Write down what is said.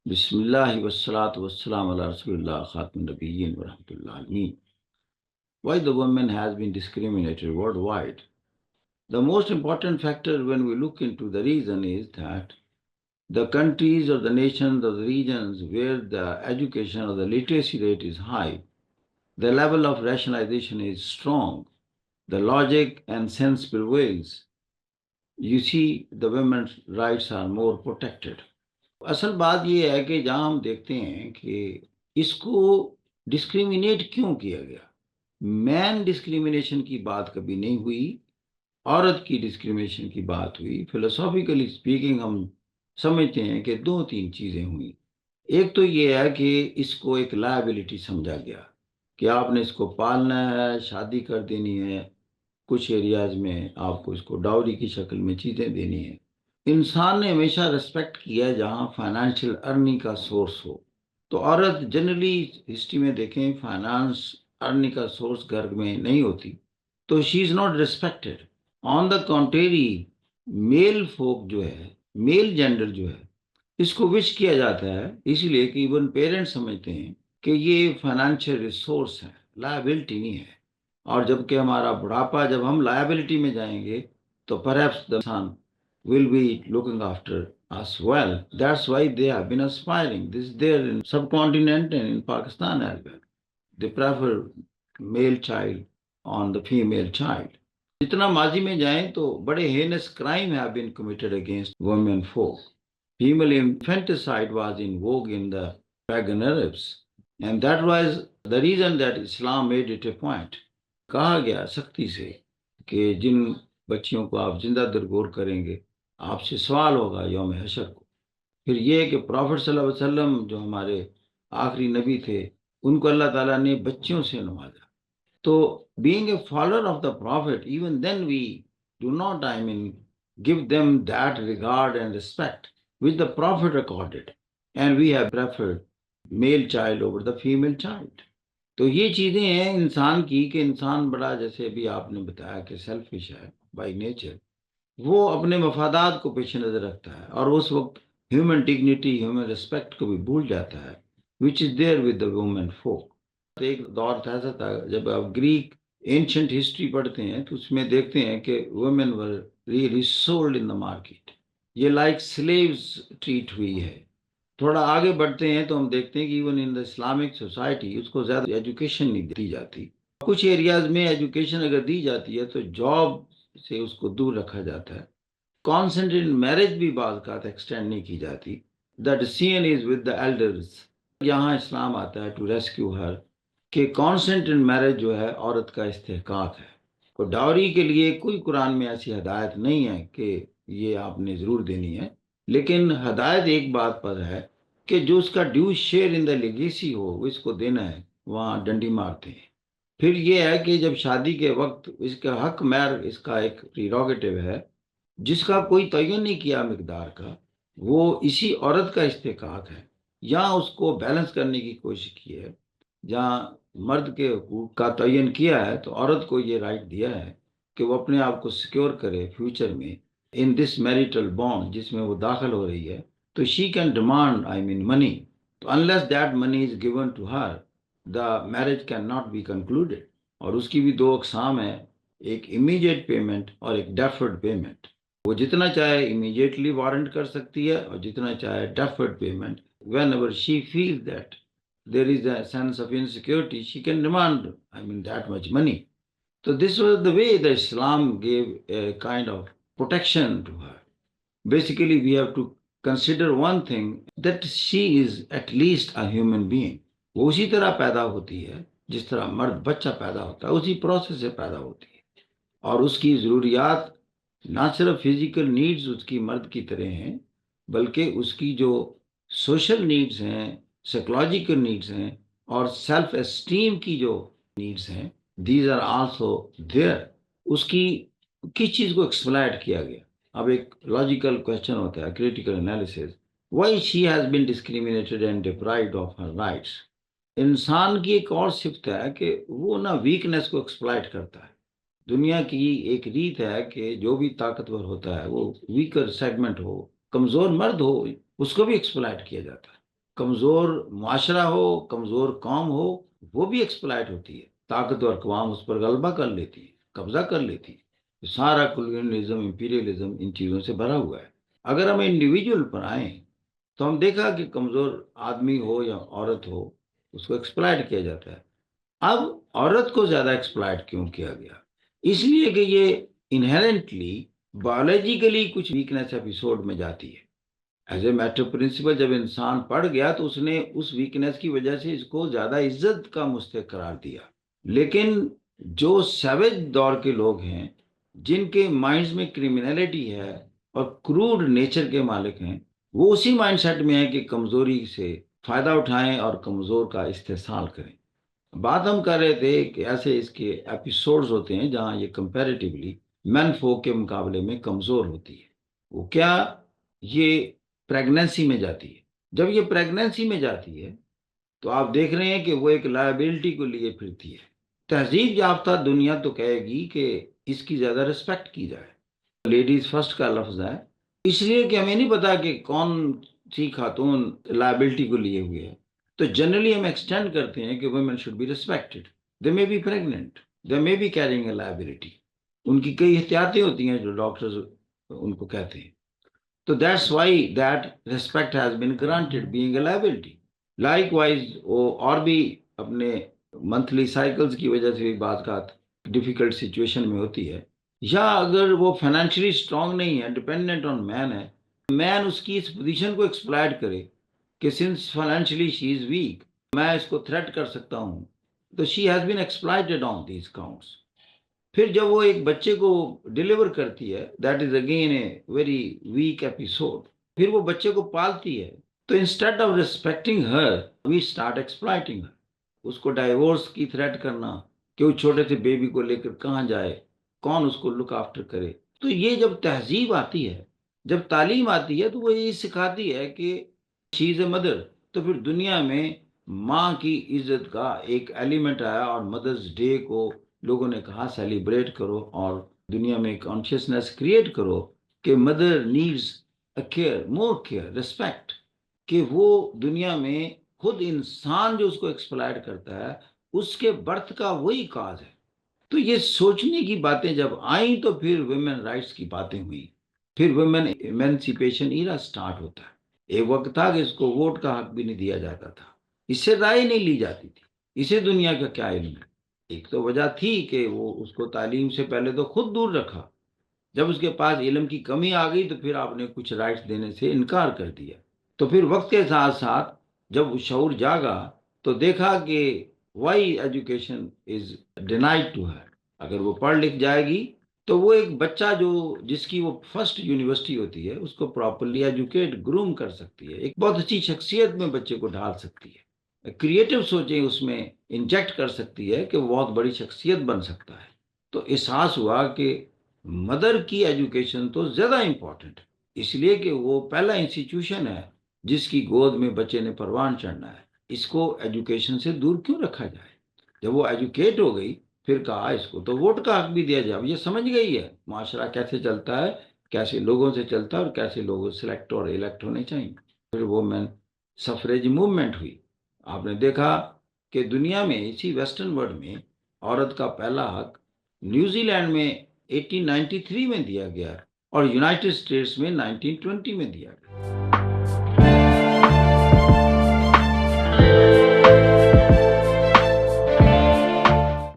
Bismillah wassalatu wassalam ala Rasulullah khatam nabiyyin wa rahmatullahi alameen. Why the woman has been discriminated worldwide? The most important factor when we look into the reason is that the countries or the nations or the regions where the education or the literacy rate is high, the level of rationalization is strong, the logic and sense prevails. You see, the women's rights are more protected. اصل بات یہ ہے کہ جہاں ہم دیکھتے ہیں کہ اس کو ڈسکریمنیٹ کیوں کیا گیا، مین ڈسکریمنیشن کی بات کبھی نہیں ہوئی، عورت کی ڈسکریمنیشن کی بات ہوئی۔ فلسافیکلی اسپیکنگ ہم سمجھتے ہیں کہ دو تین چیزیں ہوئیں۔ ایک تو یہ ہے کہ اس کو ایک لائبلٹی سمجھا گیا کہ آپ نے اس کو پالنا ہے، شادی کر دینی ہے، کچھ ایریاز میں آپ کو اس کو ڈاوری کی شکل میں چیزیں دینی ہیں۔ انسان نے ہمیشہ ریسپیکٹ کیا ہے جہاں فائنانشیل ارننگ کا سورس ہو، تو عورت جنرلی ہسٹری میں دیکھیں فائنانس ارننگ کا سورس گھر میں نہیں ہوتی، تو she is not respected. On the contrary male folk جو ہے، میل جینڈر جو ہے، اس کو وش کیا جاتا ہے، اسی لیے کہ ایون پیرنٹس سمجھتے ہیں کہ یہ فائنانشیل ریسورس ہے، لائبلٹی نہیں ہے۔ اور جب کہ ہمارا بڑھاپا جب ہم لائبلٹی میں جائیں گے تو perhaps the son will be looking after us well. That's why they have been aspiring. This is there in subcontinent and in Pakistan as well. They prefer male child on the female child. جتنا ماضی میں جائیں تو بڑے heinous crime have been committed against women folk. Female infanticide was in vogue in the pagan Arabs. And that was the reason that Islam made it a point. کہا گیا سختی سے کہ جن بچیوں کو آپ زندہ درگور کریں گے آپ سے سوال ہوگا یوم حشر کو۔ پھر یہ کہ پروفٹ صلی اللہ علیہ وسلم جو ہمارے آخری نبی تھے ان کو اللہ تعالیٰ نے بچیوں سے نوازا۔ تو being a follower of the prophet, even then we do not, give them that regard and respect which the prophet accorded. And we have preferred male child over the female child. تو یہ چیزیں ہیں انسان کی کہ انسان بڑا، جیسے بھی آپ نے بتایا کہ سیلفش ہے بائی نیچر، وہ اپنے مفادات کو پیش نظر رکھتا ہے اور اس وقت ہیومن ڈگنیٹی، ہیومن ریسپیکٹ کو بھی بھول جاتا ہے، which is there with the woman folk. ایک دور ایسا تھا جب آپ گریک اینشنٹ ہسٹری پڑھتے ہیں تو اس میں دیکھتے ہیں کہ women were really sold in the market, یہ لائک سلیوز ٹریٹ ہوئی ہے۔ تھوڑا آگے بڑھتے ہیں تو ہم دیکھتے ہیں کہ even in the Islamic society اس کو زیادہ ایجوکیشن نہیں دی جاتی۔ کچھ ایریاز میں ایجوکیشن اگر دی جاتی ہے تو جاب سے اس کو دور رکھا جاتا ہے۔ کانسنٹریٹ میرج بھی بعض کا ایکسٹینڈ نہیں کی جاتی۔ The decision is with the elders. یہاں اسلام آتا ہے ٹو ریسکیو ہر کہ کانسنٹریٹ میرج جو ہے عورت کا استحقاق ہے۔ تو ڈاوری کے لیے کوئی قرآن میں ایسی ہدایت نہیں ہے کہ یہ آپ نے ضرور دینی ہے، لیکن ہدایت ایک بات پر ہے کہ جو اس کا due share in the legacy ہو وہ اس کو دینا ہے، وہاں ڈنڈی مارتے ہیں۔ پھر یہ ہے کہ جب شادی کے وقت اس کا حق مہر اس کا ایک پریروگیٹو ہے جس کا کوئی تعین نہیں کیا مقدار کا، وہ اسی عورت کا استحقاق ہے۔ یہاں اس کو بیلنس کرنے کی کوشش کی ہے، جہاں مرد کے حقوق کا تعین کیا ہے تو عورت کو یہ رائٹ دیا ہے کہ وہ اپنے آپ کو سیکیور کرے فیوچر میں ان دس میریٹل بانڈ جس میں وہ داخل ہو رہی ہے، تو شی کین ڈیمانڈ منی، تو unless that money is given to her the marriage can not be concluded. اور اس کی بھی دو اقسام ہیں، ایک امیڈیٹ پیمنٹ اور ایک ڈیفرڈ پیمنٹ۔ وہ جتنا چاہے امیڈیٹلی وارنٹ کر سکتی ہے اور جتنا چاہے deferred payment, whenever she feel that there is a sense of insecurity, she can demand, that much money. So this was the way that Islam gave a kind of protection to her. Basically, we have to consider one thing, that she is at least a human being. وہ اسی طرح پیدا ہوتی ہے جس طرح مرد بچہ پیدا ہوتا ہے، اسی پروسیس سے پیدا ہوتی ہے، اور اس کی ضروریات نہ صرف فزیکل نیڈز اس کی مرد کی طرح ہیں بلکہ اس کی جو سوشل نیڈز ہیں، سائیکولوجیکل نیڈز ہیں، اور سیلف اسٹیم کی جو نیڈز ہیں، دیز آر آلسو دیئر۔ اس کی کس چیز کو ایکسپلائٹ کیا گیا؟ اب ایک لاجیکل کوشچن ہوتا ہے، critical analysis, why she has been discriminated and deprived of her rights. انسان کی ایک اور صفت ہے کہ وہ ویکنس کو ایکسپلائٹ کرتا ہے۔ دنیا کی ایک ریت ہے کہ جو بھی طاقتور ہوتا ہے وہ ویکر سیگمنٹ ہو، کمزور مرد ہو، اس کو بھی ایکسپلائٹ کیا جاتا ہے۔ کمزور معاشرہ ہو، کمزور قوم ہو، وہ بھی ایکسپلائٹ ہوتی ہے، طاقتور اقوام اس پر غلبہ کر لیتی ہے، قبضہ کر لیتی ہے۔ سارا کولونیلزم، امپیریلزم ان چیزوں سے بھرا ہوا ہے۔ اگر ہم انڈیویجول پر آئیں تو ہم دیکھا کہ کمزور آدمی ہو یا عورت ہو، اس کو ایکسپلائٹ کیا جاتا ہے۔ اب عورت کو زیادہ ایکسپلائٹ کیوں کیا گیا؟ اس لیے کہ یہ انہیرنٹلی بایولوجیکلی کچھ ویکنیس ایپیسوڈ میں جاتی ہے۔ ایز اے میٹر پرنسپل جب انسان پڑھ گیا تو اس نے اس ویکنیس کی وجہ سے اس کو زیادہ عزت کا مستحق قرار دیا۔ لیکن جو سیویج دور کے لوگ ہیں، جن کے مائنڈز میں کرمینلٹی ہے اور کروڈ نیچر کے مالک ہیں، وہ اسی مائنڈ سیٹ میں ہیں کہ کمزوری سے فائدہ اٹھائیں اور کمزور کا استحصال کریں۔ بات ہم کر رہے تھے کہ ایسے اس کے ایپیسوڈز ہوتے ہیں جہاں یہ کمپیریٹیولی مین فوک کے مقابلے میں کمزور ہوتی ہے۔ وہ کیا؟ یہ پریگننسی میں جاتی ہے۔ جب یہ پریگننسی میں جاتی ہے تو آپ دیکھ رہے ہیں کہ وہ ایک لائبلٹی کو لیے پھرتی ہے۔ تہذیب یافتہ دنیا تو کہے گی کہ اس کی زیادہ رسپیکٹ کی جائے، لیڈیز فرسٹ کا لفظ ہے، اس لیے کہ ہمیں نہیں پتا کہ کون سی خاتون لائبلٹی کو لیے ہوئے ہے، تو جنرلی ہم ایکسٹینڈ کرتے ہیں کہ women should be respected, they may be pregnant, they may be caring a liability, ان کی کئی احتیاطیں ہوتی ہیں جو ڈاکٹرز ان کو کہتے ہیں۔ تو that's why that respect has been granted being a liability. Like wise وہ اور بھی اپنے منتھلی سائیکلز کی وجہ سے بھی بعض کا ڈیفیکلٹ سچویشن میں ہوتی ہے، یا اگر وہ فائنینشلی اسٹرانگ نہیں ہے، ڈپینڈنٹ آن مین ہے، مین اس کی اس پوزیشن کو ایکسپلائٹ کرے کہ since financially she is weak, میں اس کو تھریٹ کر سکتا ہوں، تو she has been exploited on these counts. پھر جب وہ ایک بچے کو ڈیلیور کرتی ہے، that is again a very weak episode, پھر وہ بچے کو پالتی ہے، تو instead of respecting her we start exploiting her, اس کو ڈائیورس کی تھریٹ کرنا کہ وہ چھوٹے سے بیبی کو لے کر کہاں جائے، کون اس کو لک آفٹر کرے۔ تو یہ جب تہذیب آتی ہے، جب تعلیم آتی ہے، تو وہ یہ سکھاتی ہے کہ شی از اے مدر، تو پھر دنیا میں ماں کی عزت کا ایک ایلیمنٹ آیا، اور مدرز ڈے کو لوگوں نے کہا سیلیبریٹ کرو اور دنیا میں کانشیسنیس کریٹ کرو کہ مدر نیڈز کیئر، مور کیئر، ریسپیکٹ، کہ وہ دنیا میں خود انسان جو اس کو ایکسپلائٹ کرتا ہے، اس کے برتھ کا وہی کاز ہے۔ تو یہ سوچنے کی باتیں جب آئیں تو پھر ویمن رائٹس کی باتیں ہوئی، پھر ویمن ایمینسیپیشن ایرا سٹارٹ ہوتا ہے۔ ایک وقت تھا کہ اس کو ووٹ کا حق بھی نہیں دیا جاتا تھا، اس سے رائے نہیں لی جاتی تھی، اسے دنیا کا کیا علم ہے۔ ایک تو وجہ تھی کہ وہ اس کو تعلیم سے پہلے تو خود دور رکھا، جب اس کے پاس علم کی کمی آ گئی تو پھر آپ نے کچھ رائٹس دینے سے انکار کر دیا۔ تو پھر وقت کے ساتھ ساتھ جب شعور جاگا تو دیکھا کہ why education is denied to her, اگر وہ پڑھ لکھ جائے گی تو وہ ایک بچہ جو جس کی وہ فرسٹ یونیورسٹی ہوتی ہے، اس کو پراپرلی ایجوکیٹ گروم کر سکتی ہے، ایک بہت اچھی شخصیت میں بچے کو ڈھال سکتی ہے، کریٹو سوچیں اس میں انجیکٹ کر سکتی ہے کہ وہ بہت بڑی شخصیت بن سکتا ہے۔ تو احساس ہوا کہ مدر کی ایجوکیشن تو زیادہ امپورٹنٹ ہے، اس لیے کہ وہ پہلا انسٹیٹیوشن ہے جس کی گود میں بچے نے پروان چڑھنا ہے، اس کو ایجوکیشن سے دور کیوں رکھا جائے؟ جب وہ ایجوکیٹ ہو گئی پھر کہا اس کو تو ووٹ کا حق بھی دیا جائے۔ یہ سمجھ گئی ہے معاشرہ کیسے چلتا ہے، کیسے لوگوں سے چلتا ہے اور کیسے لوگ سلیکٹ اور الیکٹ ہونے چاہیے۔ پھر وہ مین سفریج موومنٹ ہوئی، آپ نے دیکھا کہ دنیا میں اسی ویسٹرن ورلڈ میں عورت کا پہلا حق نیوزی لینڈ میں 1893 میں دیا گیا اور یونائٹڈ اسٹیٹس میں 1920 میں دیا گیا۔